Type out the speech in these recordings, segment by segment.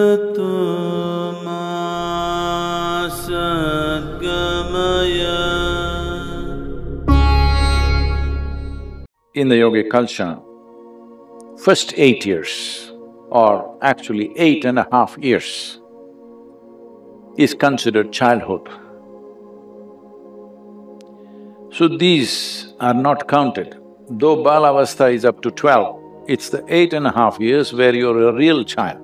In the yogic culture, first 8 years, or actually 8.5 years, is considered childhood. So these are not counted. Though Balavastha is up to 12, it's the 8.5 years where you're a real child.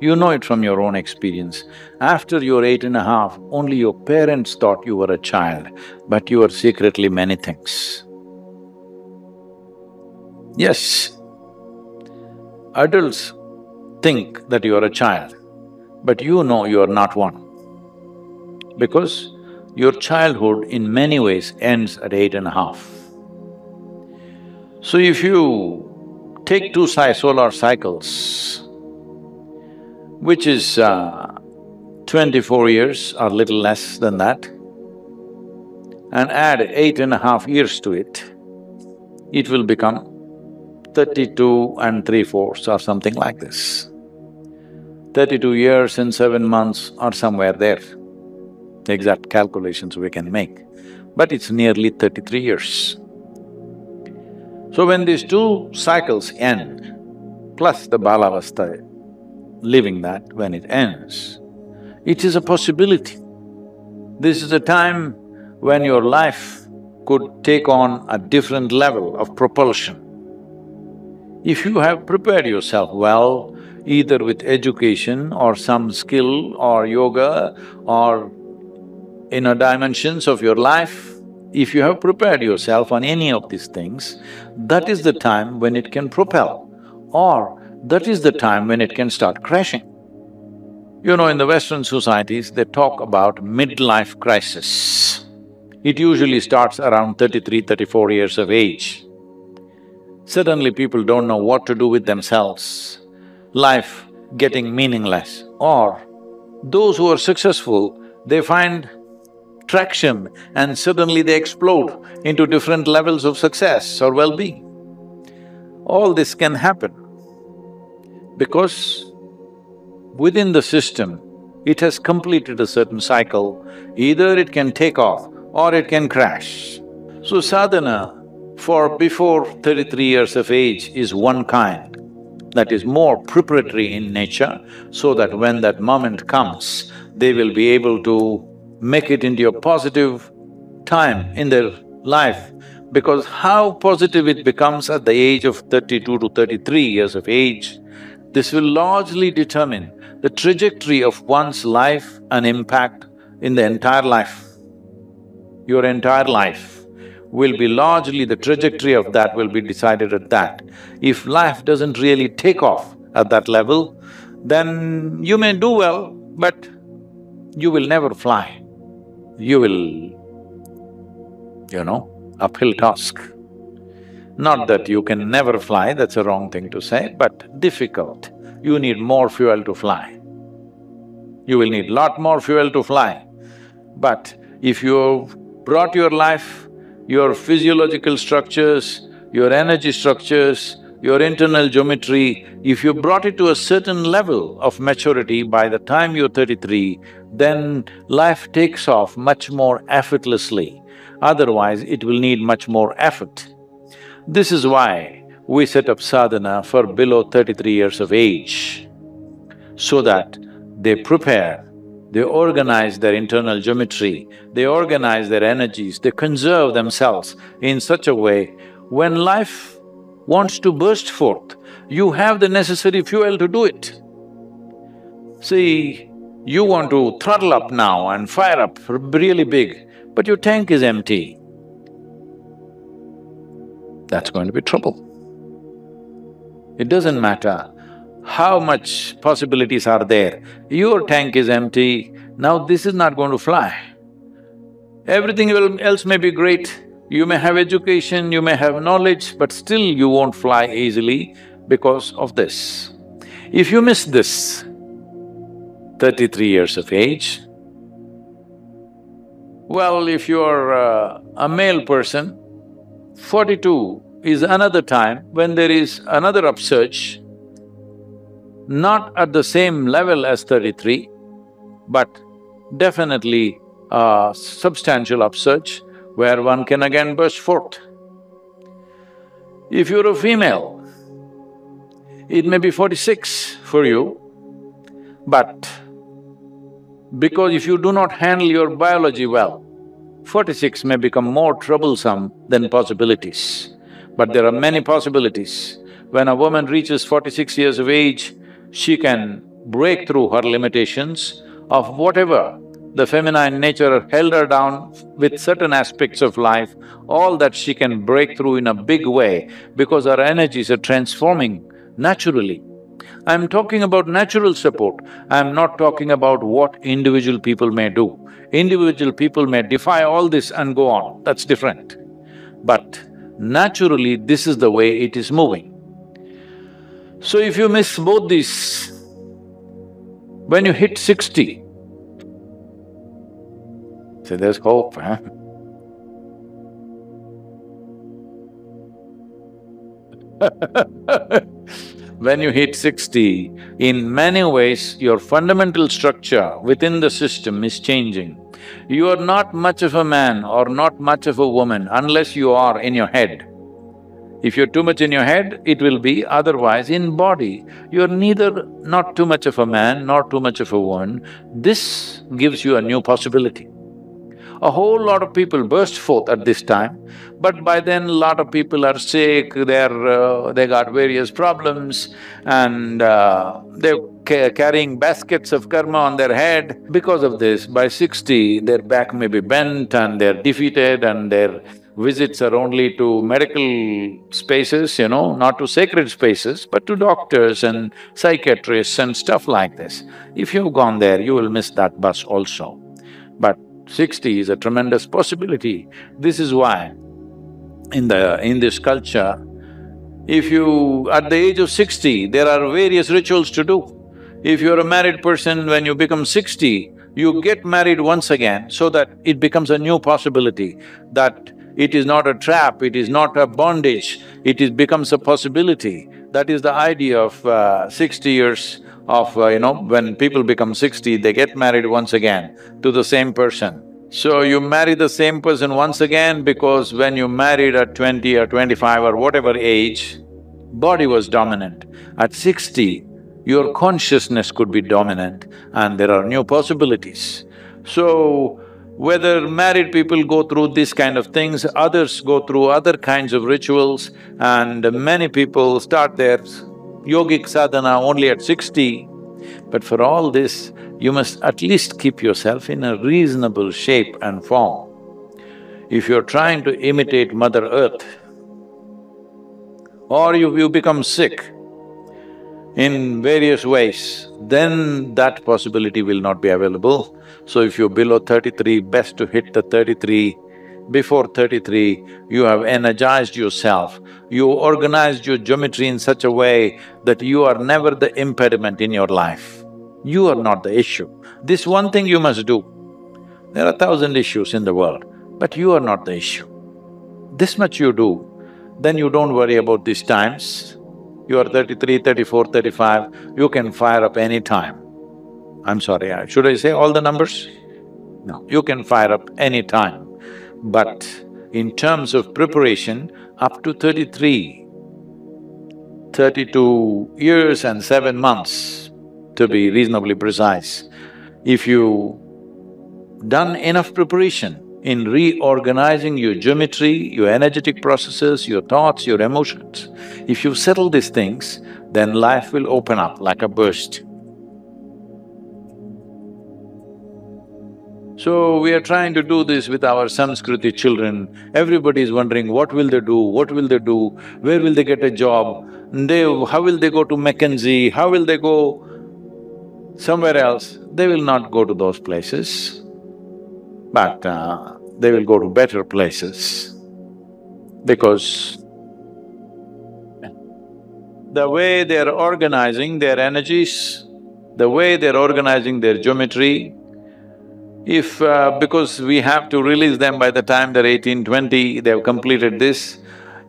You know it from your own experience. After you're 8.5, only your parents thought you were a child, but you were secretly many things. Yes, adults think that you are a child, but you know you are not one. Because your childhood in many ways ends at 8.5. So if you take two solar cycles, which is 24 years or little less than that, and add 8.5 years to it, it will become 32 and 3/4 or something like this. 32 years and 7 months or somewhere there. Exact calculations we can make, but it's nearly 33 years. So when these two cycles end, plus the Balavastha, living that when it ends, it is a possibility. This is a time when your life could take on a different level of propulsion. If you have prepared yourself well, either with education or some skill or yoga or dimensions of your life, if you have prepared yourself on any of these things, that is the time when it can propel, or that is the time when it can start crashing. You know, in the Western societies, they talk about midlife crisis. It usually starts around 33, 34 years of age. Suddenly people don't know what to do with themselves, life getting meaningless. Or those who are successful, they find traction and suddenly they explode into different levels of success or well-being. All this can happen because within the system, it has completed a certain cycle. Either it can take off or it can crash. So sadhana for before 33 years of age is one kind, that is more preparatory in nature, so that when that moment comes, they will be able to make it into a positive time in their life. Because how positive it becomes at the age of 32 to 33 years of age, this will largely determine the trajectory of one's life and impact in the entire life. Your entire life will be largely, the trajectory of that will be decided at that. If life doesn't really take off at that level, then you may do well, but you will never fly. You will, uphill task. Not that you can never fly, that's a wrong thing to say, but difficult. You need more fuel to fly. You will need lot more fuel to fly. But if you've brought your life, your physiological structures, your energy structures, your internal geometry, if you brought it to a certain level of maturity by the time you're 33, then life takes off much more effortlessly. Otherwise, it will need much more effort. This is why we set up sadhana for below 33 years of age, so that they prepare, they organize their internal geometry, they organize their energies, they conserve themselves in such a way, when life wants to burst forth, you have the necessary fuel to do it. See, you want to throttle up now and fire up really big, but your tank is empty. That's going to be trouble. It doesn't matter how much possibilities are there, your tank is empty, now this is not going to fly. Everything else may be great, you may have education, you may have knowledge, but still you won't fly easily because of this. If you miss this, 33 years of age, well, if you're a male person, 42 is another time when there is another upsurge. Not at the same level as 33, but definitely a substantial upsurge where one can again burst forth. If you're a female, it may be 46 for you, but because if you do not handle your biology well, 46 may become more troublesome than possibilities. But there are many possibilities. When a woman reaches 46 years of age, she can break through her limitations of whatever the feminine nature held her down with certain aspects of life, all that she can break through in a big way because her energies are transforming naturally. I'm talking about natural support, I'm not talking about what individual people may do. Individual people may defy all this and go on, that's different. But naturally, this is the way it is moving. So if you miss both these, when you hit 60, say there's hope, huh? When you hit 60, in many ways, your fundamental structure within the system is changing. You are not much of a man or not much of a woman unless you are in your head. If you're too much in your head, it will be, otherwise in body, you're neither not too much of a man nor too much of a woman. This gives you a new possibility. A whole lot of people burst forth at this time, but by then a lot of people are sick, they got various problems and they're carrying baskets of karma on their head. Because of this, by 60, their back may be bent and they're defeated and their visits are only to medical spaces, not to sacred spaces, but to doctors and psychiatrists and stuff like this. If you've gone there, you will miss that bus also. But 60 is a tremendous possibility. This is why in this culture, if you… at the age of 60, there are various rituals to do. If you're a married person, when you become 60, you get married once again so that it becomes a new possibility, that it is not a trap, it is not a bondage, becomes a possibility. That is the idea of 60 years of, when people become 60, they get married once again to the same person. So you marry the same person once again because when you married at 20 or 25 or whatever age, body was dominant. At 60, your consciousness could be dominant and there are new possibilities. So, whether married people go through these kind of things, others go through other kinds of rituals, and many people start their yogic sadhana only at 60. But for all this, you must at least keep yourself in a reasonable shape and form. If you're trying to imitate Mother Earth, or you become sick in various ways, then that possibility will not be available. So if you're below 33, best to hit the 33. Before 33, you have energized yourself, you organized your geometry in such a way that you are never the impediment in your life. You are not the issue. This one thing you must do. There are 1,000 issues in the world, but you are not the issue. This much you do, then you don't worry about these times. You are 33, 34, 35, you can fire up any time. I'm sorry, should I say all the numbers? No, you can fire up any time. But in terms of preparation, up to 33, 32 years and 7 months, to be reasonably precise, if you done enough preparation in reorganizing your geometry, your energetic processes, your thoughts, your emotions, if you settle these things, then life will open up like a burst. So, we are trying to do this with our Sanskriti children. Everybody is wondering, what will they do, what will they do, where will they get a job, how will they go to McKinsey, how will they go somewhere else? They will not go to those places, but they will go to better places because the way they're organizing their energies, the way they're organizing their geometry, because we have to release them by the time they're 18, 20, they've completed this,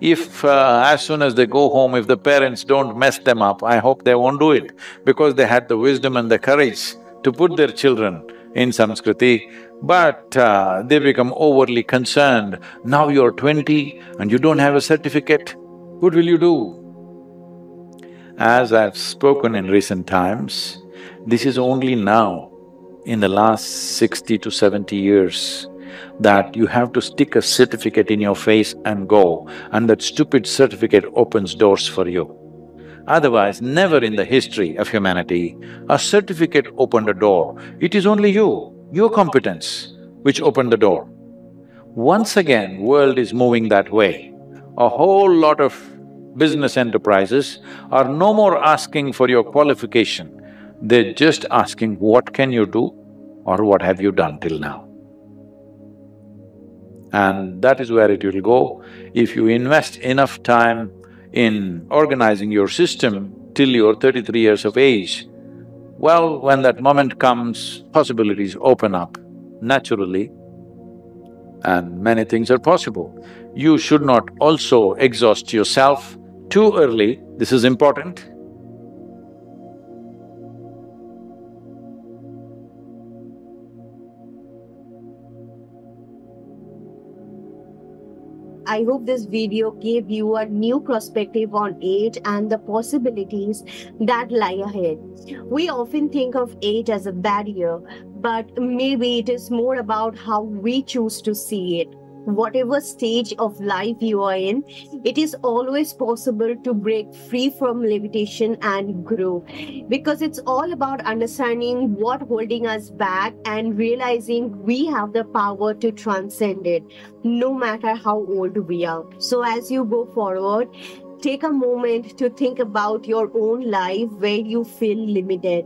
If as soon as they go home, if the parents don't mess them up, I hope they won't do it, because they had the wisdom and the courage to put their children in Samskriti, but they become overly concerned. Now you're 20 and you don't have a certificate, what will you do? As I've spoken in recent times, this is only now, in the last 60 to 70 years, that you have to stick a certificate in your face and go, and that stupid certificate opens doors for you. Otherwise, never in the history of humanity, a certificate opened a door. It is only you, your competence, which opened the door. Once again, world is moving that way. A whole lot of business enterprises are no more asking for your qualification, they're just asking what can you do or what have you done till now. And that is where it will go. If you invest enough time in organizing your system till you're 33 years of age, well, when that moment comes, possibilities open up naturally and many things are possible. You should not also exhaust yourself too early, this is important. I hope this video gave you a new perspective on age and the possibilities that lie ahead. We often think of age as a barrier, but maybe it is more about how we choose to see it. Whatever stage of life you are in, it is always possible to break free from limitation and grow, because it's all about understanding what holding us back and realizing we have the power to transcend it, no matter how old we are. So as you go forward, take a moment to think about your own life where you feel limited.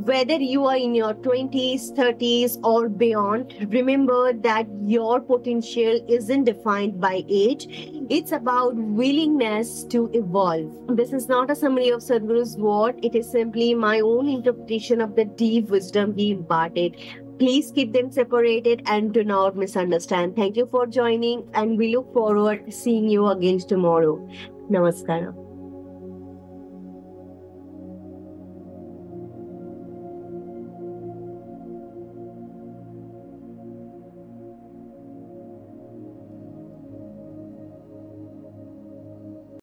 Whether you are in your 20s, 30s, or beyond, remember that your potential isn't defined by age. It's about willingness to evolve. This is not a summary of Sadhguru's word, it is simply my own interpretation of the deep wisdom he imparted. Please keep them separated and do not misunderstand. Thank you for joining, and we look forward to seeing you again tomorrow. Namaskar.